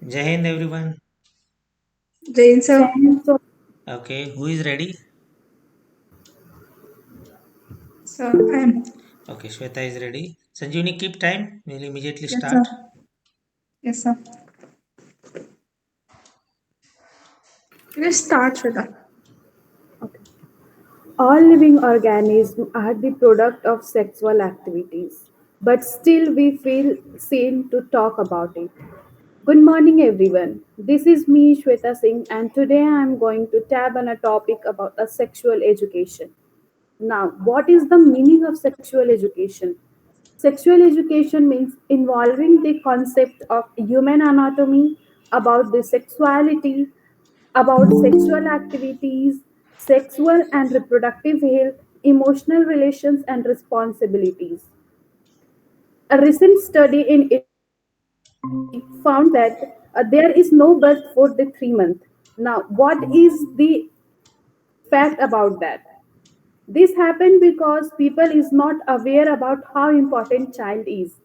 Jai Hind everyone. Jain sir. So, Okay, who is ready? Sir, I am. Okay, Shweta is ready. Sanjivani, keep time. We'll immediately Yes, sir. start. Yes, sir. Let's start, Shweta. okay. All living organisms are the product of sexual activities, but still we feel sane to talk about it. Good morning, everyone. This is me, Shweta Singh, and today I am going to tab on a topic about a sexual education. Now, what is the meaning of sexual education? Sexual education means involving the concept of human anatomy, about the sexuality, about sexual activities, sexual and reproductive health, emotional relations, and responsibilities. A recent study in Italy found that there is no birth for the 3 months. Now, what is the fact about that? This happened because people is not aware about how important child is.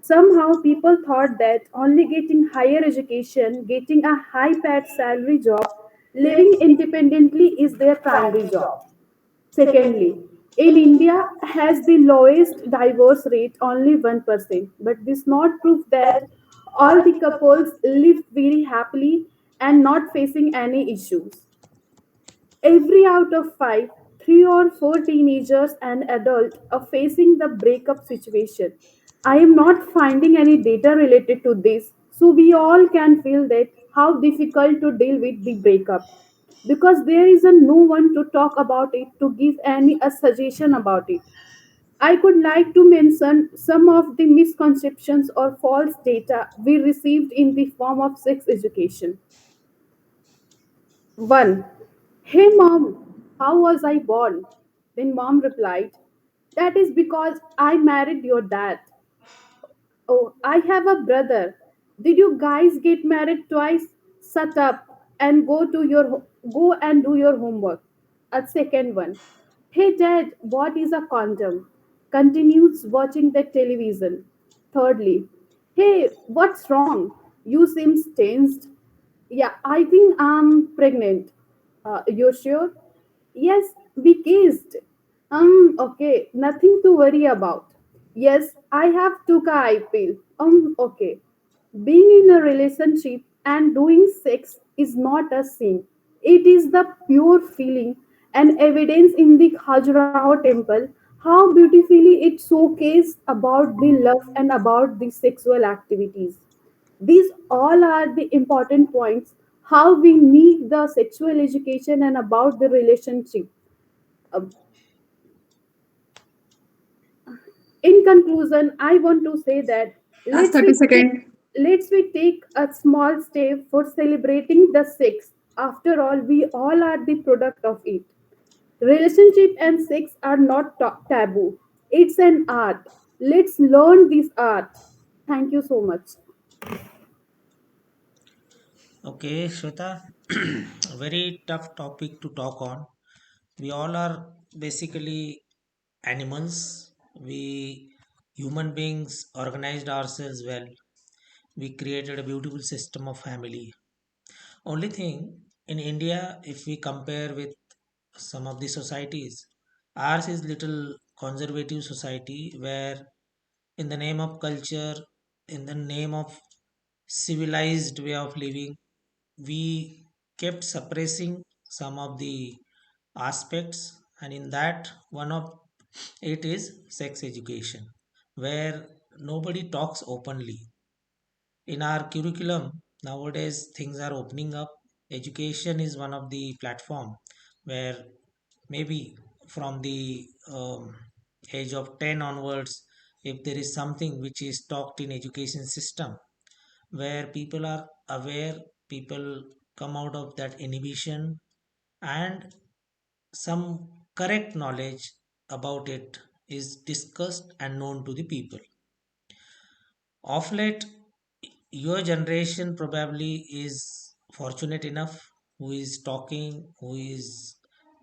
Somehow people thought that only getting higher education, getting a high paid salary job, living independently is their primary job. Secondly, in India has the lowest divorce rate, only 1%, but this not proof that all the couples live very happily and not facing any issues. Every out of five, three or four teenagers and adults are facing the breakup situation. I am not finding any data related to this, so we all can feel that how difficult to deal with the breakup because there is a no one to talk about it to give any a suggestion about it. I could like to mention some of the misconceptions or false data we received in the form of sex education. 1. Hey mom, how was I born? Then mom replied, that is because I married your dad. Oh, I have a brother. Did you guys get married twice? Shut up and go and do your homework. A second one. Hey dad, what is a condom? Continues watching the television. Thirdly, hey, what's wrong? You seem tensed. Yeah, I think I'm pregnant. You sure? Yes, we kissed. Okay, nothing to worry about. Yes, I have took a eye pill. Okay. Being in a relationship and doing sex is not a sin. It is the pure feeling and evidence in the Khajuraho temple how beautifully it showcases about the love and about the sexual activities. These all are the important points how we need the sexual education and about the relationship. Uh, in conclusion, I want to say that Last let's 30 we take, seconds. let's we take a small step for celebrating the sex. After all, we all are the product of it. Relationship and sex are not taboo. It's an art. Let's learn this art. Thank you so much. Okay, Shweta, a very tough topic to talk on. We all are basically animals. We human beings organized ourselves well. We created a beautiful system of family. Only thing in India, if we compare with some of the societies, ours is little conservative society where in the name of culture, in the name of civilized way of living, we kept suppressing some of the aspects, and in that, one of it is sex education, where nobody talks openly. In our curriculum, nowadays things are opening up. Education is one of the platform where maybe from the age of 10 onwards, if there is something which is taught in education system where people are aware, people come out of that inhibition, and some correct knowledge about it is discussed and known to the people. Of late, your generation probably is fortunate enough who is talking, who is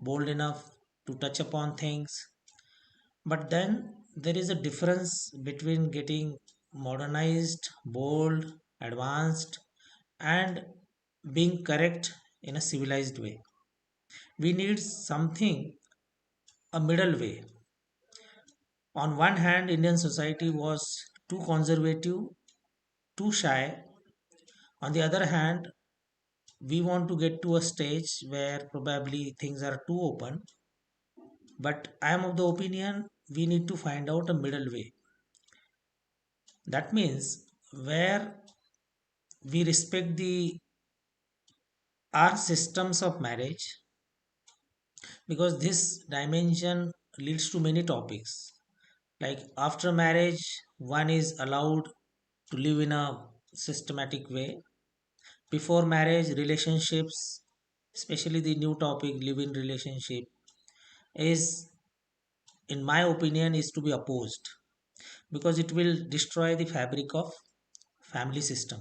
bold enough to touch upon things. But then there is a difference between getting modernized, bold, advanced, and being correct in a civilized way. We need something, a middle way. On one hand, Indian society was too conservative, too shy. On the other hand, we want to get to a stage where probably things are too open. But I am of the opinion we need to find out a middle way. That means where we respect the our systems of marriage, because this dimension leads to many topics. Like after marriage, one is allowed to live in a systematic way. Before marriage, relationships, especially the new topic, live in relationship, is, in my opinion, is to be opposed because it will destroy the fabric of family system.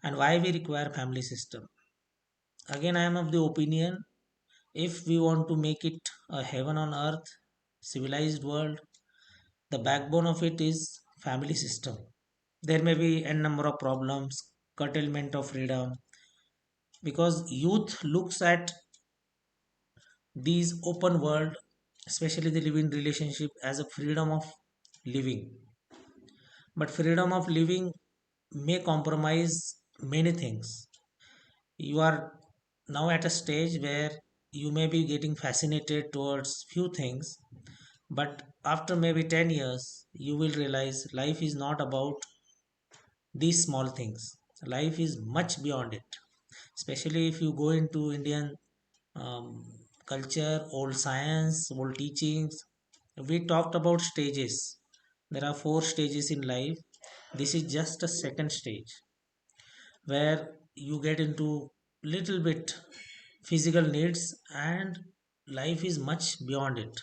And why we require family system? Again, I am of the opinion if we want to make it a heaven on earth, civilized world, the backbone of it is family system. There may be n number of problems, curtailment of freedom, because youth looks at these open world, especially the living relationship, as a freedom of living. But freedom of living may compromise many things. You are now at a stage where you may be getting fascinated towards few things, but after maybe 10 years you will realize life is not about these small things. Life is much beyond it, especially if you go into Indian um, culture, old science, old teachings. We talked about stages. There are four stages in life. This is just a second stage where you get into little bit physical needs, and life is much beyond it.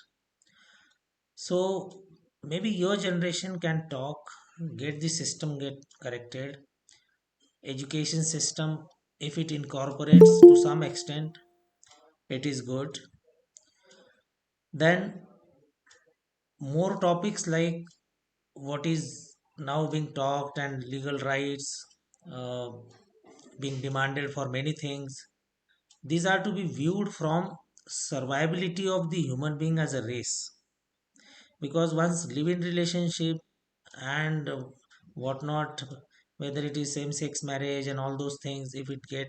So maybe your generation can talk, get the system get corrected, education system, if it incorporates to some extent, it is good. Then more topics like what is now being talked and legal rights uh, being demanded for many things, these are to be viewed from survivability of the human being as a race. Because once live-in relationship and whatnot, whether it is same-sex marriage and all those things, if it get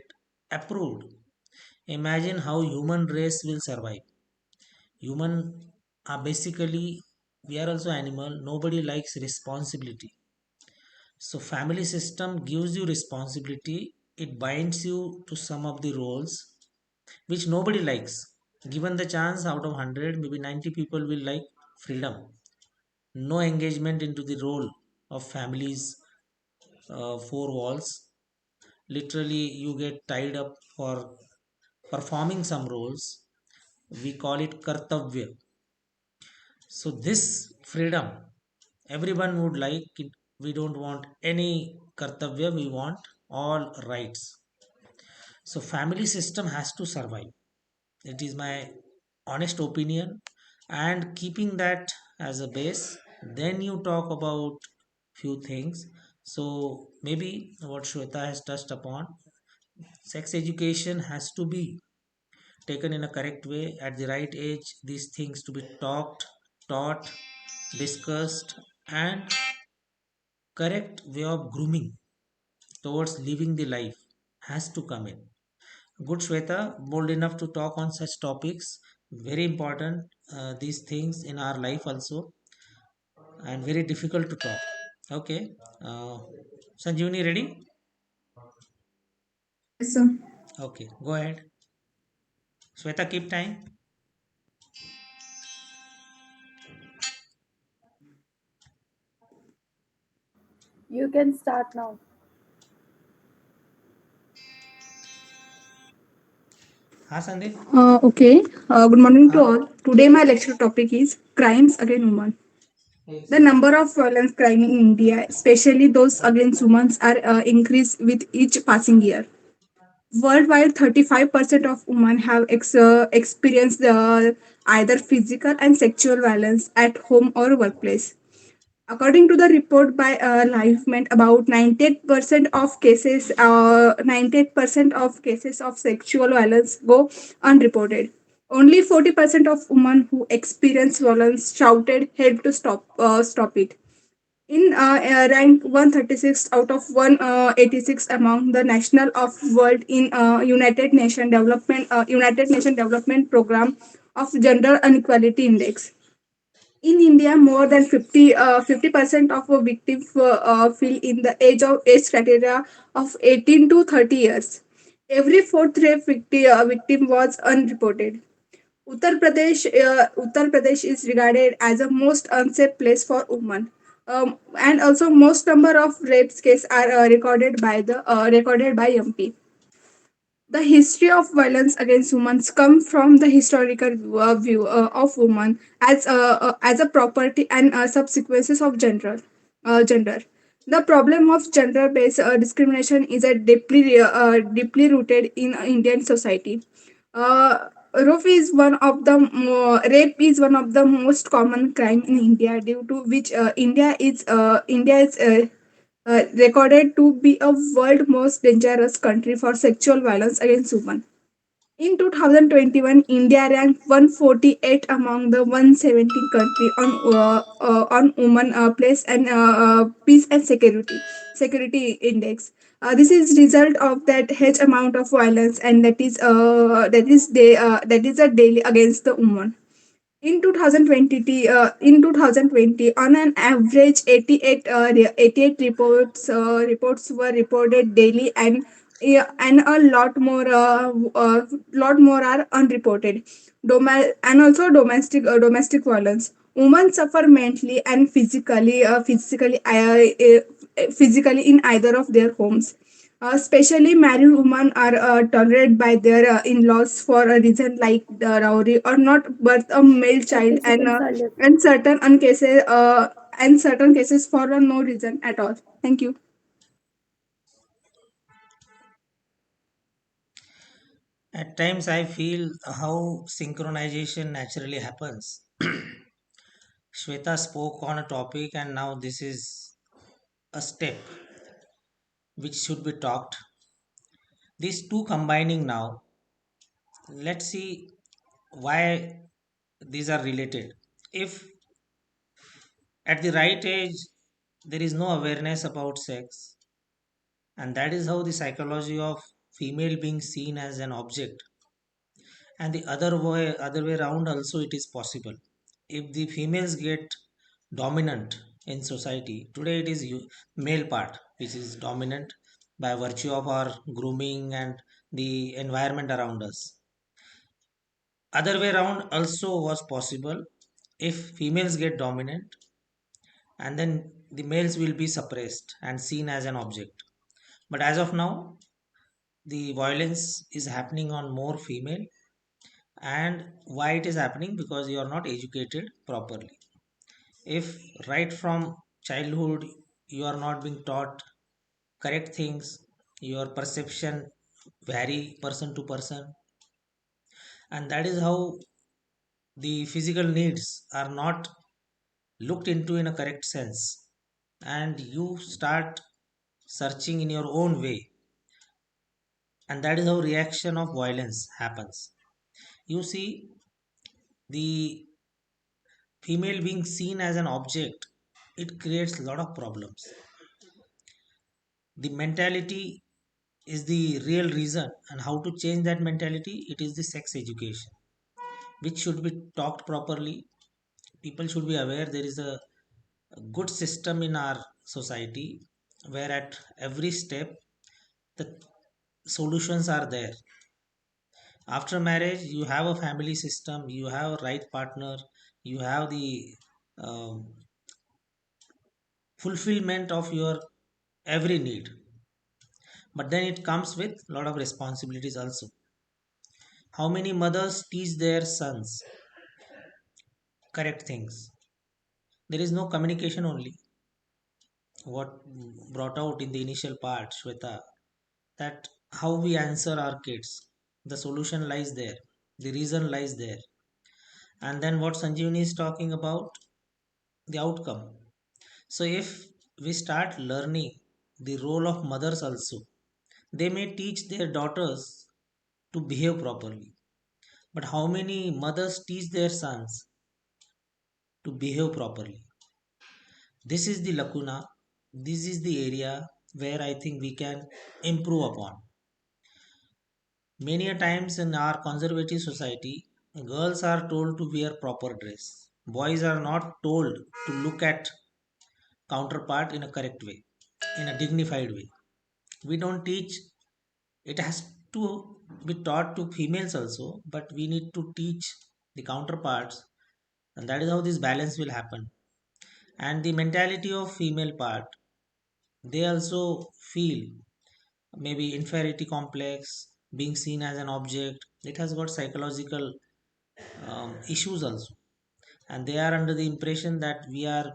approved, imagine how human race will survive. Human are basically, we are also animal. Nobody likes responsibility. So family system gives you responsibility. It binds you to some of the roles which nobody likes. Given the chance, out of 100, maybe 90 people will like freedom. No engagement into the role of families, four walls. Literally, you get tied up for performing some roles. We call it kartavya. So, this freedom, everyone would like it. We don't want any kartavya, we want all rights. So, family system has to survive. It is my honest opinion. And keeping that as a base, then you talk about few things. So maybe what Shweta has touched upon, sex education has to be taken in a correct way at the right age. These things to be talked, taught, discussed, and correct way of grooming towards living the life has to come in. Good Shweta, bold enough to talk on such topics. Very important, these things in our life also, and very difficult to talk. Okay, Sanjivani, ready? Yes, sir. Okay, go ahead. Shweta, keep time. You can start now. हाँ Sandeep. Okay. Good morning to हाँ. all. Today, my lecture topic is crimes against women. एक The second. number of violence crime in India, especially those against women, are increased with each passing year. Worldwide, 35% of women have experienced either physical and sexual violence at home or workplace. According to the report by Lifement, about 98% of cases, 98% of cases of sexual violence go unreported. Only 40% of women who experience violence shouted help to stop it. In rank 136 out of 186 among the national of world in United Nation Development Program of Gender Inequality Index. In India, more than 50% of a victims fell in the age criteria of 18 to 30 years. Every fourth victim was unreported. Uttar Pradesh is regarded as a most unsafe place for women. And also most number of rapes cases are recorded by MP. The history of violence against women comes from the historical view of women as a property and subsequences of gender. The problem of gender-based discrimination is a deeply rooted in Indian society. Rape is one of the most common crime in India, due to which India is recorded to be a world most dangerous country for sexual violence against women. In 2021, India ranked 148 among the 117 country on women place and peace and security index. This is result of that huge amount of violence, and that is a daily against the woman. In 2020, on an average, 88 reports were reported daily, and a lot more are unreported. And also domestic violence. Women suffer mentally and physically in either of their homes. Especially married women are tolerated by their in-laws for a reason like the dowry or not birth a male child, Participants are left. and certain cases for no reason at all. Thank you. At times, I feel how synchronization naturally happens. Shweta spoke on a topic, and now this is a step which should be talked. These two combining now, let's see why these are related. If at the right age there is no awareness about sex, and that is how the psychology of female being seen as an object, and the other way around also it is possible. If the females get dominant in society today, it is male part which is dominant by virtue of our grooming and the environment around us. Other way around also was possible. If females get dominant, and then the males will be suppressed and seen as an object. But as of now, the violence is happening on more female. And why it is happening? Because you are not educated properly. If right from childhood you are not being taught correct things, your perception vary person to person, and that is how the physical needs are not looked into in a correct sense, and you start searching in your own way, and that is how reaction of violence happens. You see, the female being seen as an object, it creates a lot of problems. The mentality is the real reason, and how to change that mentality, it is the sex education which should be talked properly. People should be aware there is a good system in our society where at every step the solutions are there. After marriage you have a family system, you have a right partner, you have the um, fulfillment of your every need, but then it comes with a lot of responsibilities also. How many mothers teach their sons correct things? There is no communication only. What brought out in the initial part, Shweta, that how we answer our kids, the solution lies there, the reason lies there. And then what Sanjivani is talking about, the outcome. So if we start learning the role of mothers also, they may teach their daughters to behave properly. But how many mothers teach their sons to behave properly? This is the lacuna. This is the area where I think we can improve upon. Many a times in our conservative society, girls are told to wear proper dress. Boys are not told to look at counterpart in a correct way, in a dignified way. We don't teach. It has to be taught to females also, but we need to teach the counterparts, and that is how this balance will happen. And the mentality of female part, they also feel maybe inferiority complex, being seen as an object. It has got psychological issues also, and they are under the impression that we are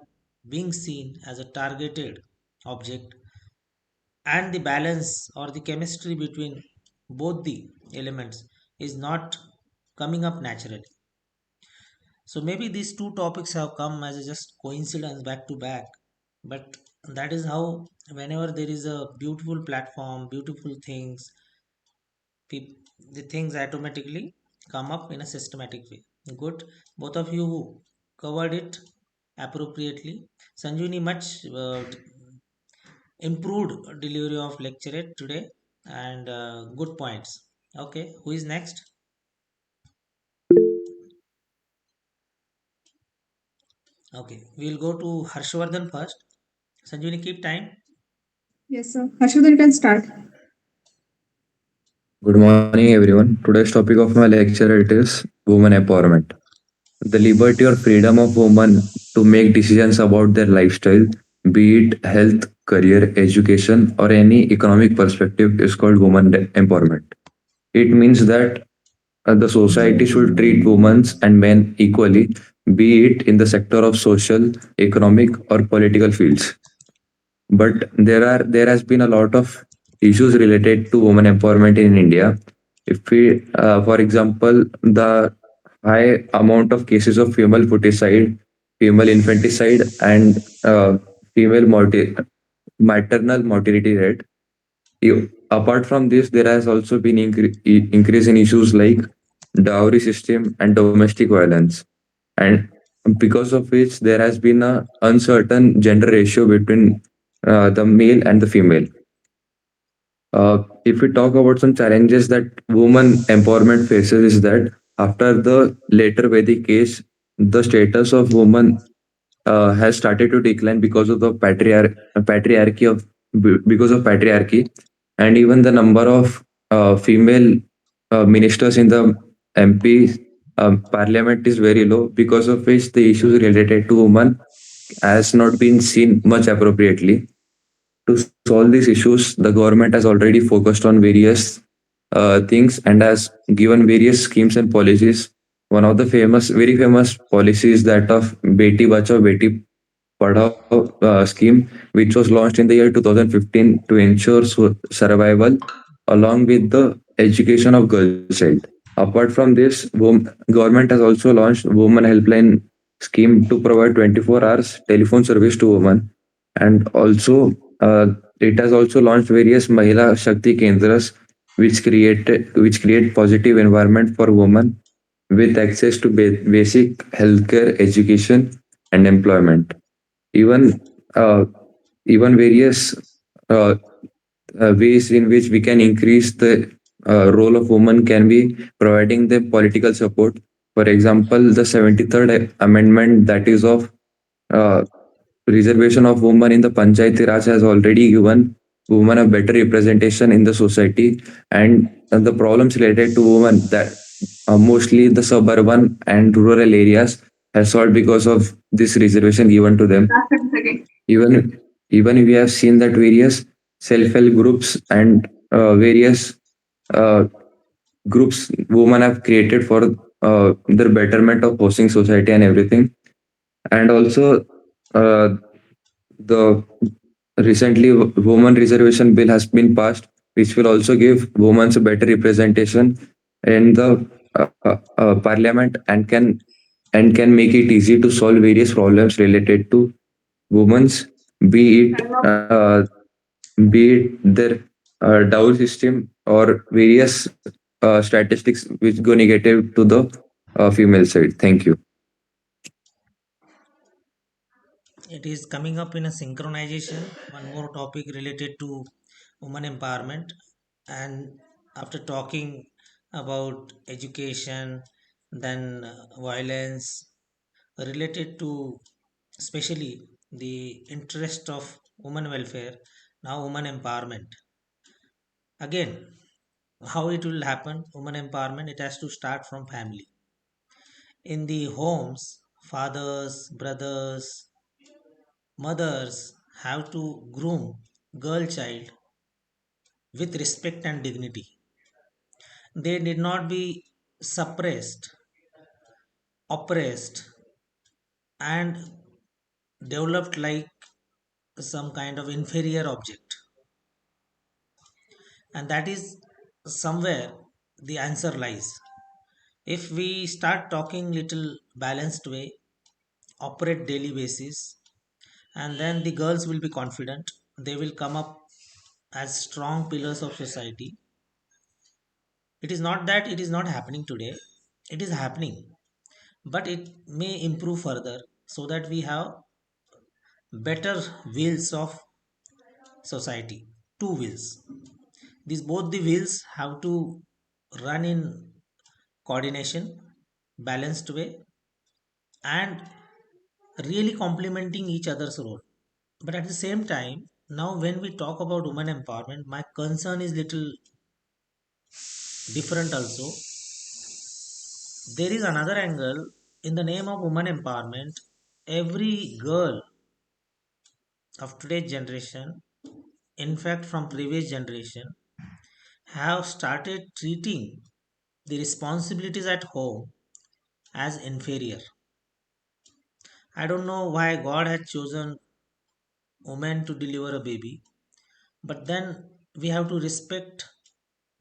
being seen as a targeted object, and the balance or the chemistry between both the elements is not coming up naturally. So maybe these two topics have come as a just coincidence back to back, but that is how whenever there is a beautiful platform, beautiful things, the things automatically come up in a systematic way. Good, both of you covered it appropriately. Sanjuni, much improved delivery of lecture today, and good points. Okay, who is next? Okay, we'll go to Harshvardhan first. Sanjuni, keep time. Yes, sir. Harshvardhan, you can start. Good morning, everyone. Today's topic of my lecture it is women empowerment. The liberty or freedom of women to make decisions about their lifestyle, be it health, career, education, or any economic perspective, is called women empowerment. It means that the society should treat women and men equally, be it in the sector of social, economic, or political fields. But there has been a lot of issues related to women empowerment in India. If we, for example, the high amount of cases of female foeticide, female infanticide, and female maternal mortality rate. Apart from this, there has also been increase in issues like dowry system and domestic violence, and because of which there has been a uncertain gender ratio between the male and the female. If we talk about some challenges that women empowerment faces, is that after the later Vedic age, the status of women has started to decline because of the patriarchy because of patriarchy, and even the number of female ministers in the MP parliament is very low, because of which the issues related to women has not been seen much appropriately. To solve these issues, the government has already focused on various things and has given various schemes and policies. One of the very famous policies that of Beti Bachao Beti Padhao scheme, which was launched in the year 2015 to ensure survival along with the education of girl child. Apart from this, government has also launched Women Helpline scheme to provide 24 hours telephone service to women, and also it has also launched various Mahila Shakti Kendras, which create positive environment for women with access to basic healthcare, education, and employment. Even uh, even various uh, ways in which we can increase the role of women can be providing them political support. For example, the 73rd amendment, that is of uh, reservation of women in the Panchayati Raj, has already given women a better representation in the society, and the problems related to women that mostly the suburban and rural areas has solved because of this reservation given to them. Last 30 seconds. Even we have seen that various self-help groups and various uh, groups women have created for their betterment of housing society and everything. And also uh, the recently women reservation bill has been passed, which will also give women a better representation in the parliament, and can make it easy to solve various problems related to women's, be it their dowry system or various statistics which go negative to the female side. Thank you. It is coming up in a synchronization. One more topic related to women empowerment. And after talking about education, then violence related to especially the interest of women welfare, now women empowerment. Again, how it will happen, women empowerment, it has to start from family. In the homes, fathers, brothers, mothers have to groom girl child with respect and dignity. They did not be suppressed, oppressed, and developed like some kind of inferior object. And that is somewhere the answer lies. If we start talking little balanced way, operate daily basis, and then the girls will be confident, they will come up as strong pillars of society. It is not that it is not happening today, it is happening, but it may improve further so that we have better wheels of society. Two wheels. These both the wheels have to run in coordination, balanced way, and really complementing each other's role. But at the same time, now when we talk about women empowerment, my concern is little different also. There is another angle. In the name of women empowerment, every girl of today's generation, in fact from previous generation, have started treating the responsibilities at home as inferior. I don't know why God had chosen women to deliver a baby, but then we have to respect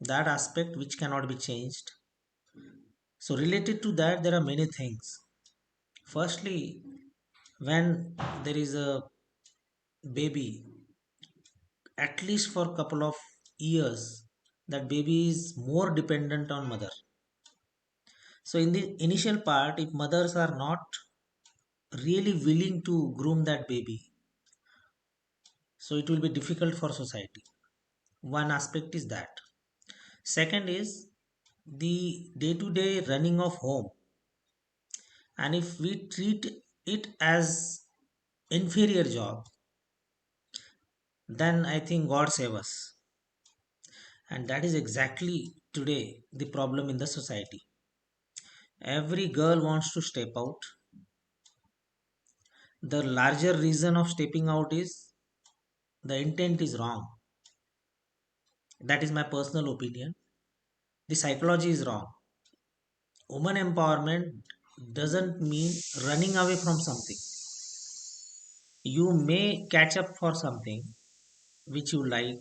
that aspect which cannot be changed. So related to that, there are many things. Firstly, when there is a baby, at least for a couple of years, that baby is more dependent on mother. So in the initial part, if mothers are not really willing to groom that baby, so it will be difficult for society. One aspect is that. Second is the day to day running of home. And if we treat it as inferior job, then I think God save us. And that is exactly today the problem in the society. Every girl wants to step out. The larger reason of stepping out is the intent is wrong. That is my personal opinion. The psychology is wrong. Woman empowerment doesn't mean running away from something. You may catch up for something which you like,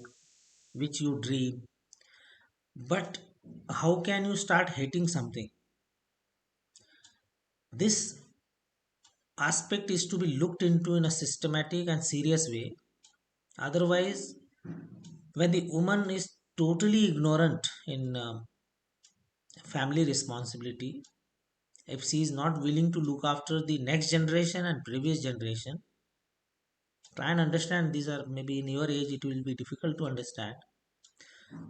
which you dream, but how can you start hating something? This aspect is to be looked into in a systematic and serious way. Otherwise, when the woman is totally ignorant in family responsibility, if she is not willing to look after the next generation and previous generation, try and understand, these are maybe in your age it will be difficult to understand.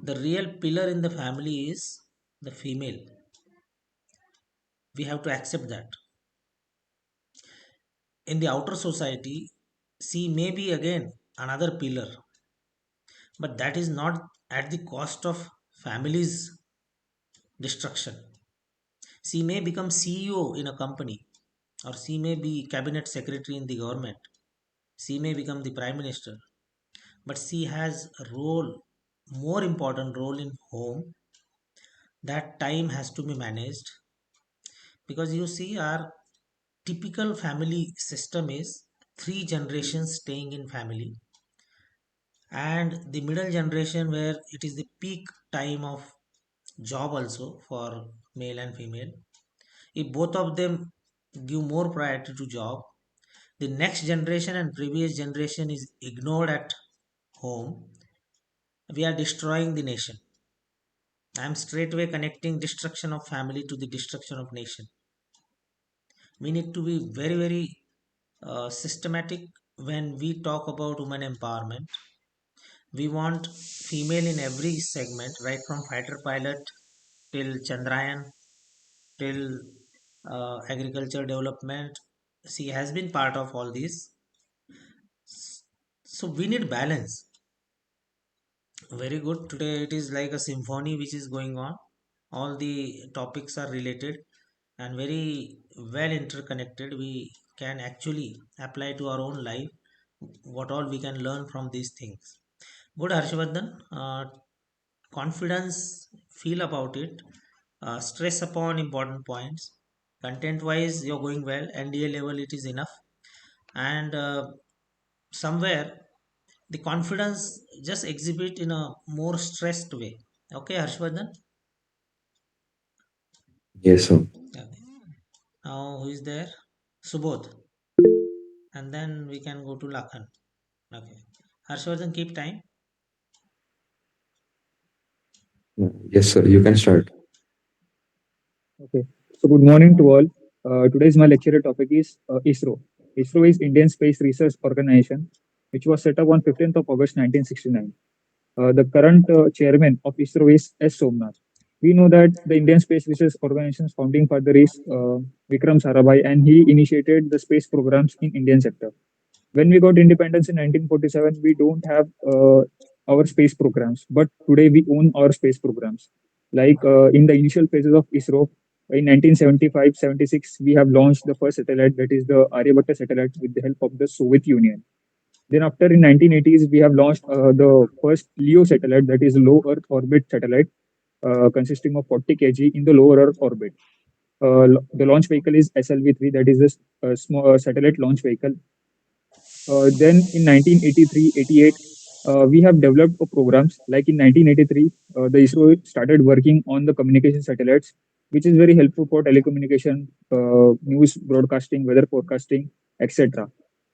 The real pillar in the family is the female. We have to accept that. In the outer society, she may be again another pillar, but that is not at the cost of family's destruction. She may become CEO in a company, or she may be cabinet secretary in the government. She may become the prime minister, but she has a role, more important role in home. That time has to be managed, because you see our typical family system is three generations staying in family, and the middle generation where it is the peak time of job also for male and female. If both of them give more priority to job, The next generation and previous generation is ignored at home, we are destroying the nation. I am straightway connecting destruction of family to the destruction of nation. We need to be very, very systematic when we talk about women empowerment. We want female in every segment, right from fighter pilot till Chandrayaan till agriculture development. She has been part of all these. So we need balance. Very good. Today it is like a symphony which is going on. All the topics are related and very well interconnected. We can actually apply to our own life what all we can learn from these things. Good, Harshvardhan. Confidence, feel about it. Stress upon important points. Content wise, you're going well. NDA level, it is enough. And somewhere the confidence just exhibit in a more stressed way. Okay, Harshvardhan. Yes, sir. Okay. Now who is there? Subodh. And then we can go to Lakhan. Okay. Harshvardhan, keep time. Yes, sir. You can start. Okay. So good morning to all. Today's my lecture topic is ISRO. ISRO is Indian Space Research Organization, which was set up on 15th of August 1969. The current chairman of ISRO is S. Somnath. We know that the Indian Space Research Organization's founding father is Vikram Sarabhai, and he initiated the space programs in Indian sector. When we got independence in 1947, we don't have our space programs, but today we own our space programs. Like in the initial phases of ISRO, in 1975-76, we have launched the first satellite, that is the Aryabhatta satellite, with the help of the Soviet Union. Then after in 1980s, we have launched the first LEO satellite, that is low Earth orbit satellite, consisting of 40 kg in the lower Earth orbit. The launch vehicle is SLV-3, that is a small satellite launch vehicle. Then in 1983-88, we have developed programs like in 1983, the ISRO started working on the communication satellites, which is very helpful for telecommunication, news broadcasting, weather forecasting, etc.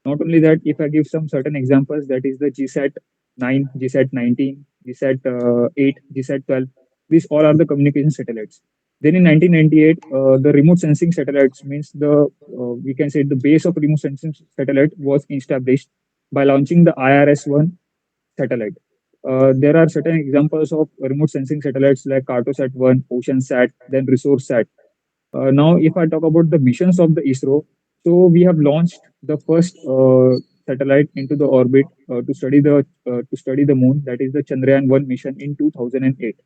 Not only that, if I give some certain examples, that is the GSAT 9, GSAT 19, GSAT 8, GSAT 12. These all are the communication satellites. Then in 1998, the remote sensing satellites means the we can say the base of remote sensing satellite was established by launching the IRS-1 satellite. There are certain examples of remote sensing satellites like Cartosat-1, OceanSat, then ResourceSat. Now, if I talk about the missions of the ISRO, so we have launched the first satellite into the orbit to study the moon. That is the Chandrayaan-1 mission in 2008.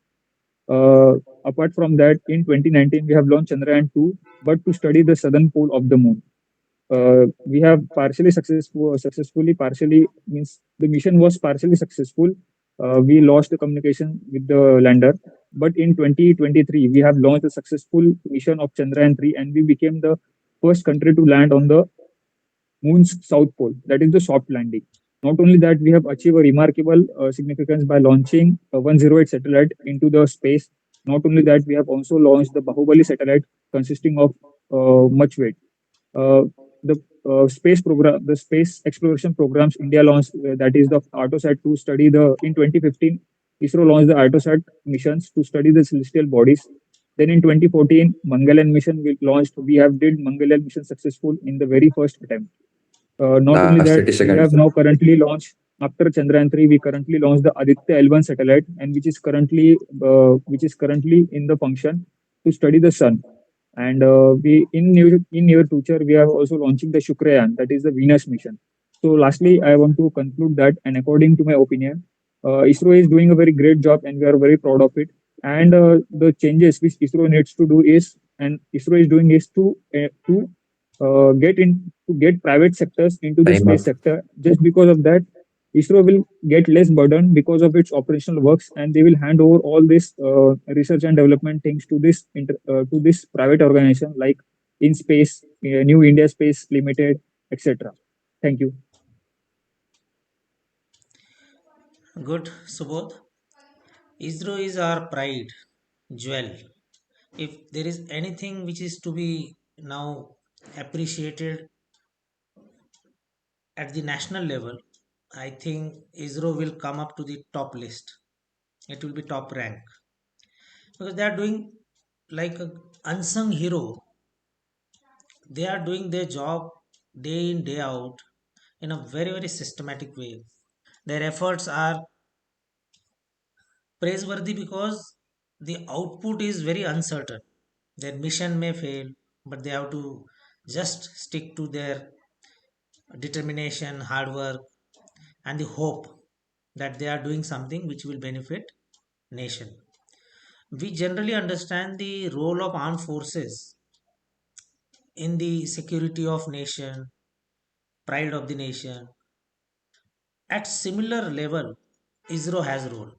Apart from that, in 2019, we have launched Chandrayaan-2, but to study the southern pole of the moon. We have successfully, partially means the mission was partially successful. We lost the communication with the lander, but in 2023, we have launched a successful mission of Chandrayaan-3, and we became the first country to land on the moon's south pole, that is the soft landing. Not only that, we have achieved a remarkable significance by launching a 108 satellite into the space. Not only that, we have also launched the Bahubali satellite consisting of much weight. Uh, the space exploration programs India launched, that is the ArtoSat to study the in 2015, ISRO launched the ArtoSat missions to study the celestial bodies. Then in 2014, Mangalyaan mission we launched. We have did Mangalyaan mission successful in the very first attempt. Not only Last that, 30 we seconds. have now currently launched after Chandrayaan 3. We currently launched the Aditya L1 satellite, and which is currently in the function to study the sun. And we in near future we are also launching the Shukrayaan, that is the Venus mission. So lastly, I want to conclude that, and according to my opinion, ISRO is doing a very great job, and we are very proud of it. And the changes which ISRO needs to do is, and ISRO is doing is to get private sectors into the Time space up. sector. Just because of that, ISRO will get less burden because of its operational works, and they will hand over all this research and development things to this private organization like in space, New India Space Limited, etc. Thank you. Good, Subodh. ISRO is our pride, jewel. If there is anything which is to be now appreciated at the national level, I think ISRO will come up to the top list. It will be top rank because they are doing like a unsung hero. They are doing their job day in day out in a very systematic way. Their efforts are praiseworthy because the output is very uncertain. Their mission may fail, but they have to just stick to their determination, hard work, and the hope that they are doing something which will benefit nation. We generally understand the role of armed forces in the security of nation, pride of the nation. At similar level, ISRO has role,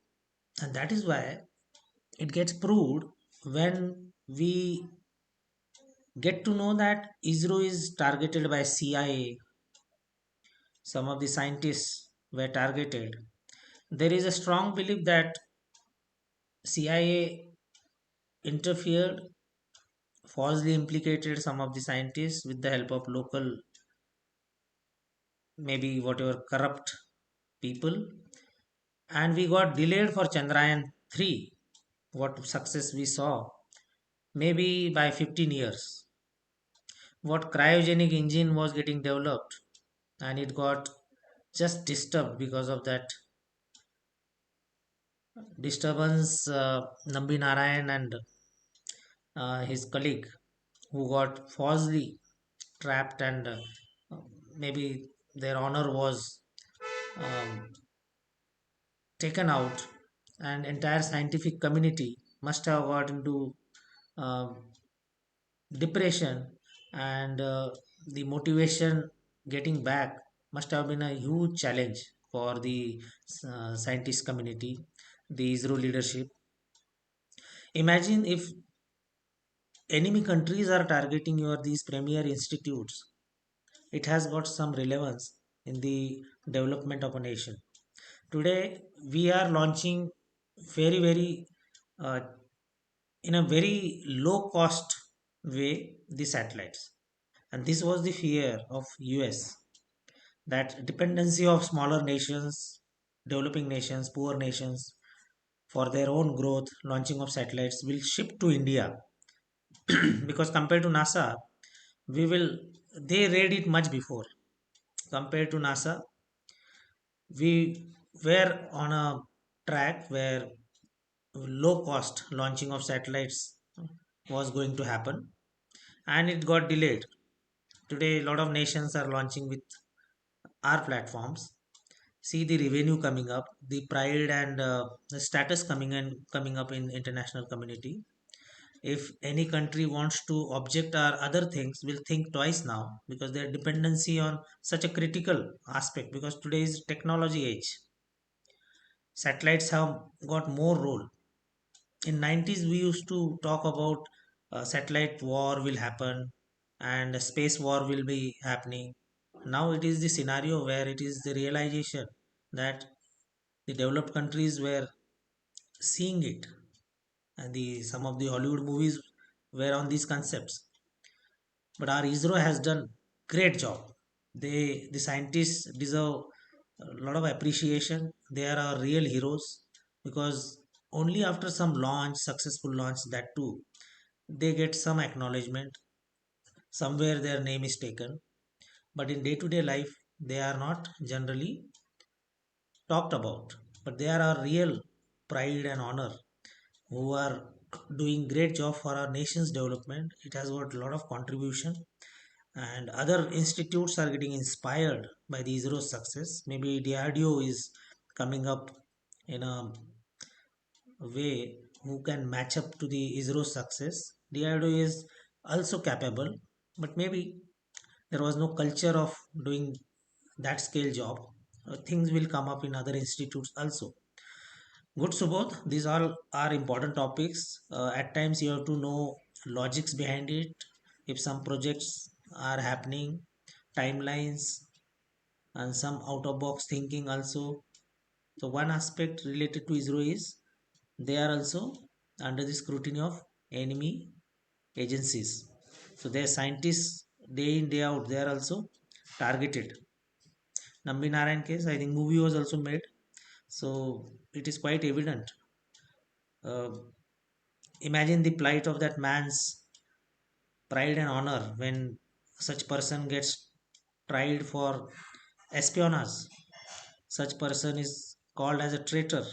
and that is why it gets proved when we get to know that ISRO is targeted by CIA. Some of the scientists were targeted. There is a strong belief that CIA interfered, falsely implicated some of the scientists with the help of local, maybe whatever corrupt people, and we got delayed for Chandrayaan 3. What success we saw, maybe by 15 years. What cryogenic engine was getting developed, and it got just disturbed because of that disturbance. Nambi Narayan and his colleague who got falsely trapped, and maybe their honor was um, taken out, and entire scientific community must have got into uh, depression, and the motivation getting back must have been a huge challenge for the scientist community, the ISRO leadership. Imagine if enemy countries are targeting your these premier institutes. It has got some relevance in the development of a nation. Today we are launching very uh, in a very low cost way the satellites, and this was the fear of US, that dependency of smaller nations, developing nations, poor nations, for their own growth launching of satellites will shift to India. Because compared to NASA, we will they read it much before. Compared to NASA, we were on a track where low cost launching of satellites was going to happen, and it got delayed. Today a lot of nations are launching with our platforms. See the revenue coming up, the pride and the status coming up in international community. If any country wants to object or other things, will think twice now, because their dependency on such a critical aspect, because today's technology age, satellites have got more role. In 90s we used to talk about satellite war will happen and a space war will be happening. Now it is the scenario where it is the realization that the developed countries were seeing it, and the some of the Hollywood movies were on these concepts. But our ISRO has done great job. The scientists deserve a lot of appreciation. They are our real heroes, because only after some launch, successful launch, that too, they get some acknowledgement, somewhere their name is taken. But in day to day life they are not generally talked about, but they are our real pride and honor, who are doing great job for our nation's development. It has got a lot of contribution, and other institutes are getting inspired by the ISRO's success. Maybe DRDO is coming up in a way who can match up to the ISRO's success. DRDO is also capable, but maybe there was no culture of doing that scale job. Things will come up in other institutes also. Good, Subodh. These all are important topics. At times, you have to know logics behind it. If some projects are happening, timelines, and some out of box thinking also. So, one aspect related to ISRO is they are also under the scrutiny of enemy agencies. So, their scientists day in day out they are also targeted. Nambi Narayan case. I think movie was also made, so it is quite evident. Uh, Imagine the plight of that man's pride and honor when such person gets tried for espionage. Such person is called as a traitor,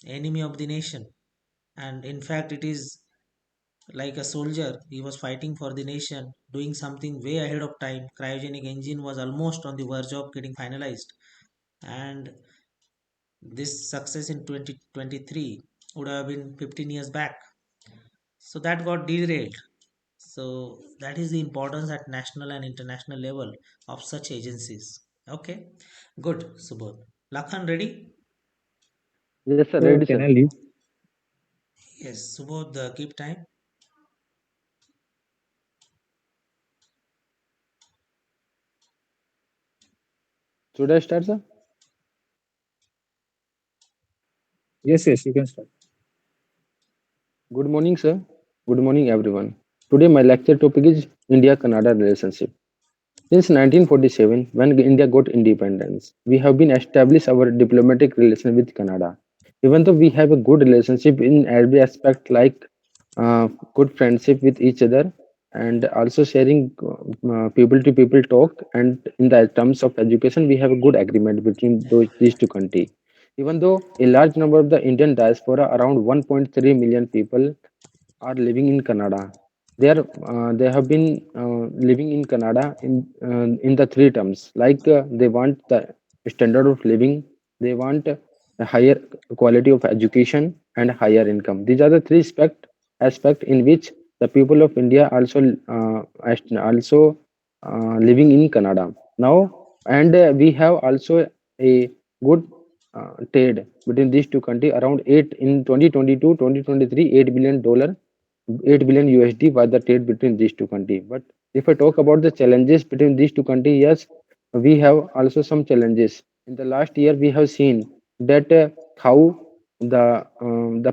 enemy of the nation, and in fact, it is like a soldier. He was fighting for the nation, doing something way ahead of time. Cryogenic engine was almost on the verge of getting finalized, and this success in 2023 would have been 15 years back. So that got derailed. So that is the importance at national and international level of such agencies. Okay, good, Subodh. Lakhan, ready? Yes, sir. So Ready, can sir. I leave? Yes, Subodh, keep time. Should I start, sir? Yes, yes, you can start. Good morning, sir. Good morning, everyone. Today, my lecture topic is India-Canada relationship. Since 1947, when India got independence, we have been established our diplomatic relation with Canada. Even though we have a good relationship in every aspect, like good friendship with each other, and also sharing people-to-people talk, and in the terms of education, we have a good agreement between these two countries. Even though a large number of the Indian diaspora, around 1.3 million people, are living in Canada. They have been living in Canada in the three terms. Like they want the standard of living, they want a higher quality of education and higher income. These are the three aspect in which the people of India also living in Canada now, and we have also a good trade between these two countries around 8 in 2022 2023 $8 billion 8 billion USD was the trade between these two countries. But if I talk about the challenges between these two countries, yes, we have also some challenges. In the last year, we have seen that how the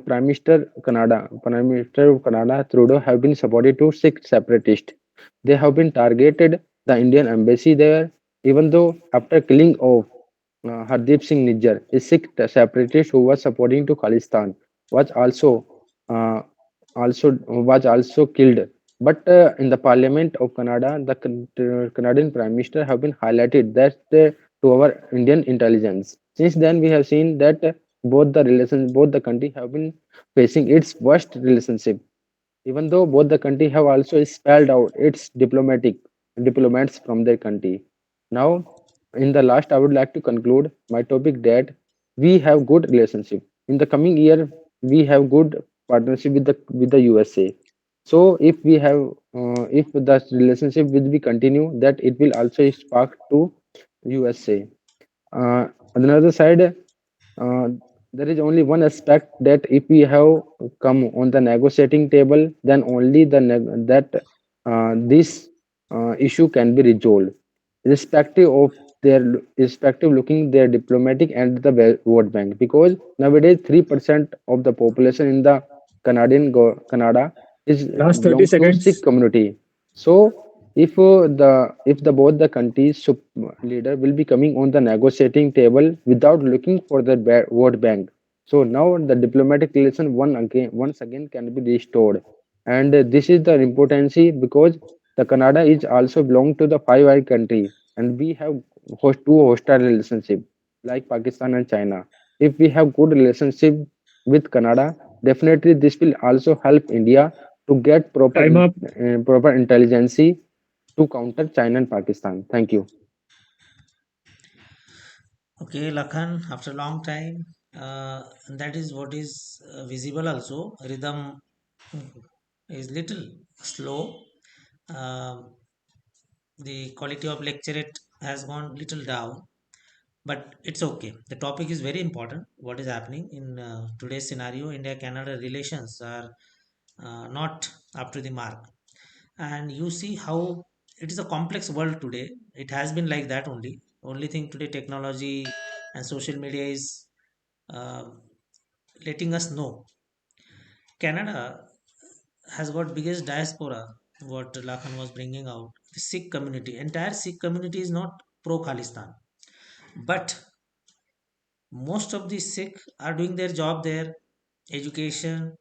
Prime Minister of Canada, Trudeau, have been supported to six separatists. They have been targeted the Indian embassy there, even though after killing of Hardeep Singh Nijjar, a Sikh separatist who was supporting to Khalistan, was uh, also killed. But in the Parliament of Canada, the Canadian Prime Minister have been highlighted that to our Indian intelligence. Since then, we have seen that both the country have been facing its worst relationship, even though both the country have also spelled out its diplomats from their country. Now, in the last, I would like to conclude my topic that we have good relationship. In the coming year, we have good partnership with the USA. So if the relationship will be continue, that it will also spark to USA. On the other side, uh, there is only one aspect that if we have come on the negotiating table, then only that this issue can be resolved, irrespective of irrespective looking their diplomatic and the vote bank. Because nowadays 3% of the population in the Canada is Last 30 belongs to Sikh seconds. community. So if the both the countries leader will be coming on the negotiating table without looking for the vote bank, so now the diplomatic relation once again can be restored. And this is the importance because the Canada is also belong to the Five Eyes country, and we have two hostile relationship like Pakistan and China. If we have good relationship with Canada, definitely this will also help India to get Time up. proper intelligence to counter China and Pakistan. Thank you. Okay, Lakhan, after a long time, that is what is visible also. Rhythm is little slow. Um the quality of lecturate has gone little down, but it's okay. The topic is very important. What is happening in today's scenario? India-Canada relations are not up to the mark, and you see how it is a complex world today. It has been like that only. Only thing today, technology and social media is uh, letting us know. Canada has got biggest diaspora. What Lakhan was bringing out, the Sikh community, entire Sikh community is not pro Khalistan. But most of the Sikh are doing their job there, education,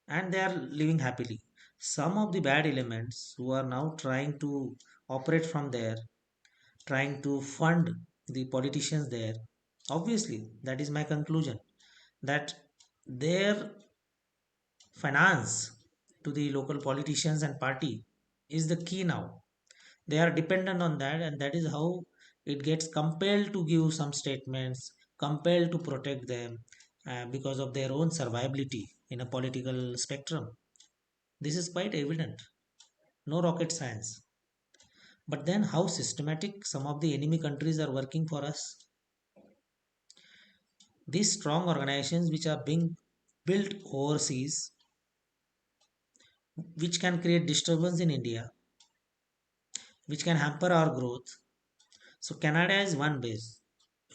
and they are living happily. Some of the bad elements who are now trying to operate from there, trying to fund the politicians there, obviously, that is my conclusion, that their finance to the local politicians and party is the key now. They are dependent on that, and that is how it gets compelled to give some statements, compelled to protect them because of their own survivability in a political spectrum. This is quite evident, no rocket science. But then, how systematic some of the enemy countries are working for us. These strong organizations which are being built overseas, which can create disturbance in India, which can hamper our growth. So, Canada is one base.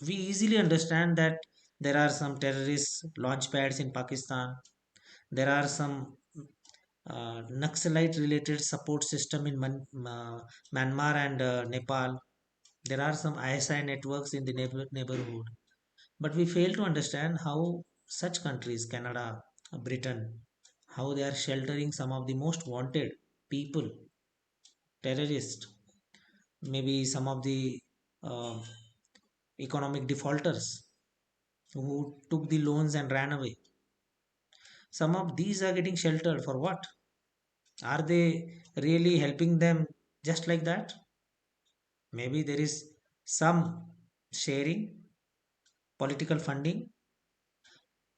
We easily understand that there are some terrorist launch pads in Pakistan. There are some Naxalite related support system in Myanmar and Nepal. There are some ISI networks in the neighborhood. But we fail to understand how such countries, Canada, Britain, how they are sheltering some of the most wanted people, terrorists, maybe some of the uh, economic defaulters who took the loans and ran away. Some of these are getting sheltered for what? Are they really helping them just like that? Maybe there is some sharing, political funding,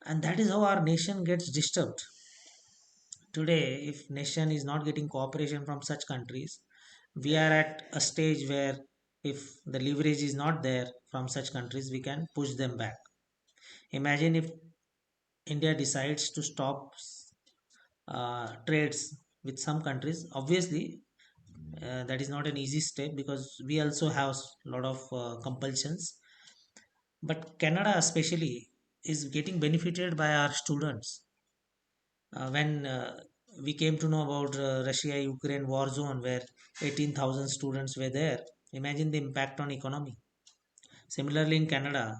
and that is how our nation gets disturbed. Today, if nation is not getting cooperation from such countries, we are at a stage where if the leverage is not there from such countries, we can push them back. Imagine if India decides to stop trades with some countries. Obviously, that is not an easy step because we also have a lot of compulsions. But Canada, especially, is getting benefited by our students. When we came to know about Russia-Ukraine war zone, where 18,000 students were there, imagine the impact on economy. Similarly, in Canada,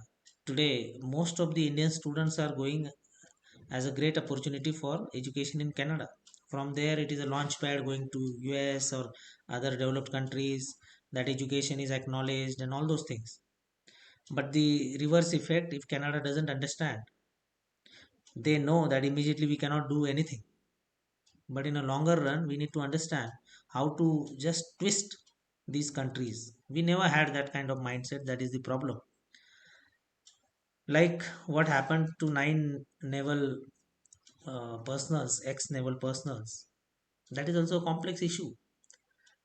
today most of the Indian students are going as a great opportunity for education in Canada. From there, it is a launch pad going to US or other developed countries. That education is acknowledged and all those things. But the reverse effect, if Canada doesn't understand, they know that immediately we cannot do anything. But in a longer run, we need to understand how to just twist these countries. We never had that kind of mindset. That is the problem. Like what happened to nine naval personals, ex-naval personals. That is also a complex issue.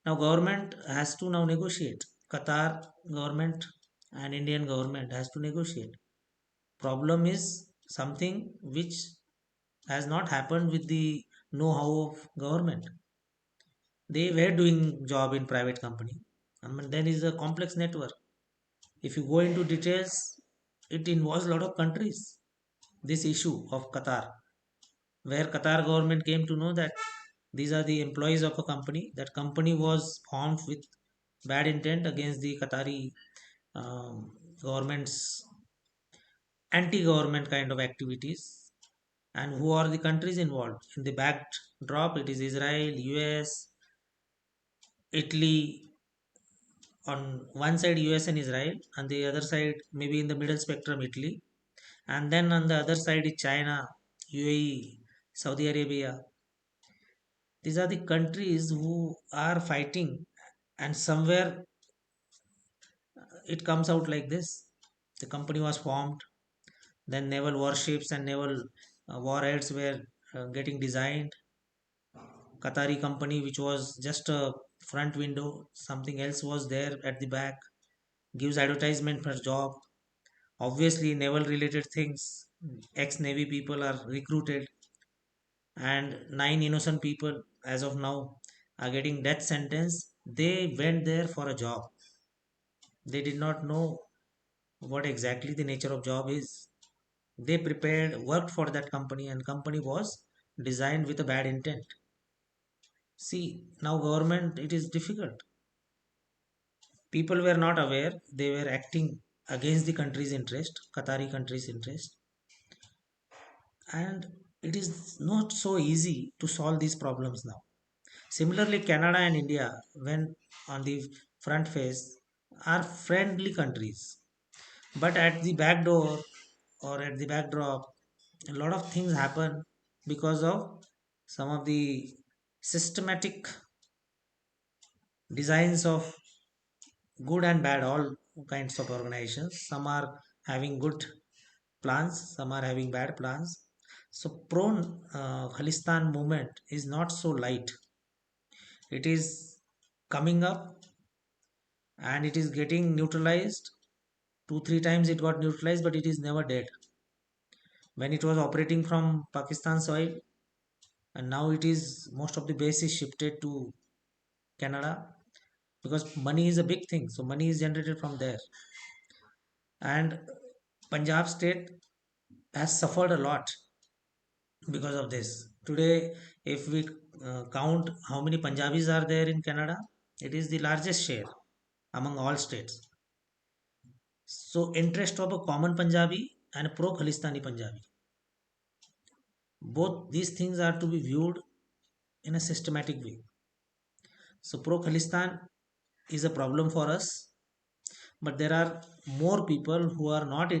Now government has to now negotiate. Qatar government and Indian government has to negotiate. Problem is something which has not happened with the know-how of government. They were doing job in private company. I mean, there is a complex network. If you go into details, it involves a lot of countries. This issue of Qatar, where Qatar government came to know that these are the employees of a company. That company was formed with bad intent against the Qatari government's anti-government kind of activities. And who are the countries involved? In the backdrop, it is Israel, US, Italy, on one side US and Israel, on the other side maybe in the middle spectrum Italy, and then on the other side is China, UAE, Saudi Arabia. These are the countries who are fighting, and somewhere it comes out like this. The company was formed, then naval warships and naval warheads were getting designed. Qatari company, which was just a front window, something else was there at the back, gives advertisement for job. Obviously, naval related things, ex Navy people are recruited, and nine innocent people as of now are getting death sentence. They went there for a job. They did not know what exactly the nature of job is. They prepared, worked for that company, and company was designed with a bad intent. See, now government, it is difficult. People were not aware, they were acting. against the country's interest, Qatari country's interest, and it is not so easy to solve these problems now. Similarly, Canada and India, when on the front face, are friendly countries, but at the back door or at the backdrop, a lot of things happen because of some of the systematic designs of good and bad, all kinds of organizations. Some are having good plans, some are having bad plans. So, pro Khalistan movement is not so light. It is coming up and it is getting neutralized. Two, three times it got neutralized, but it is never dead. When it was operating from Pakistan soil, and now it is most of the base is shifted to Canada because money is a big thing. So money is generated from there, and Punjab state has suffered a lot because of this. Today, if we count how many Punjabis are there in Canada, it is the largest share among all states. So, interest of a common Punjabi and a pro Khalistani Punjabi, both these things are to be viewed in a systematic way. So, pro Khalistan is a problem for us, but there are more people who are not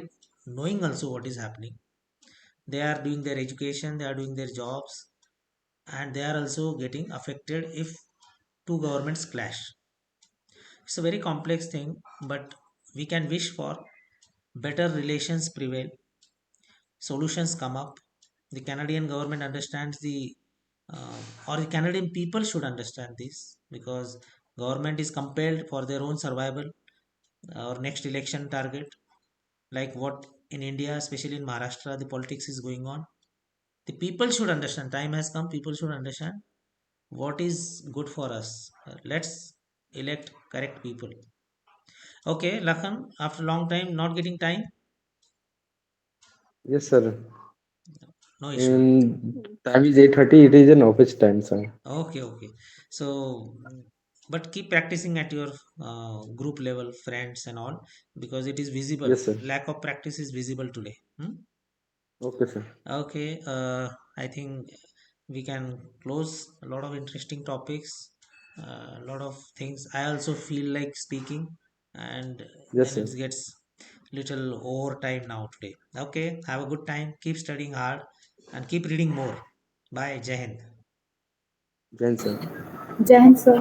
knowing also what is happening. They are doing their education, they are doing their jobs, and they are also getting affected if two governments clash. It's a very complex thing, but we can wish for better relations prevail, solutions come up. The Canadian government understands or the Canadian people should understand this because government is compelled for their own survival or next election target, like what in India, especially in Maharashtra, the politics is going on. The people should understand. Time has come. People should understand what is good for us. Let's elect correct people. Okay, Lakhan, after a long time, not getting time, Yes, sir. no issue. And time is 8:30. It is an office time, sir. Okay, okay. So, but keep practicing at your group level, friends and all, because it is visible. Yes, sir. Lack of practice is visible today. Okay, sir. Okay, I think we can close a lot of interesting topics, a lot of things. I also feel like speaking, and Yes, then sir. it gets little overtime now today. Okay, have a good time. Keep studying hard and keep reading more. Bye, Jai Hind. Jen, sir. Jai Hind, sir.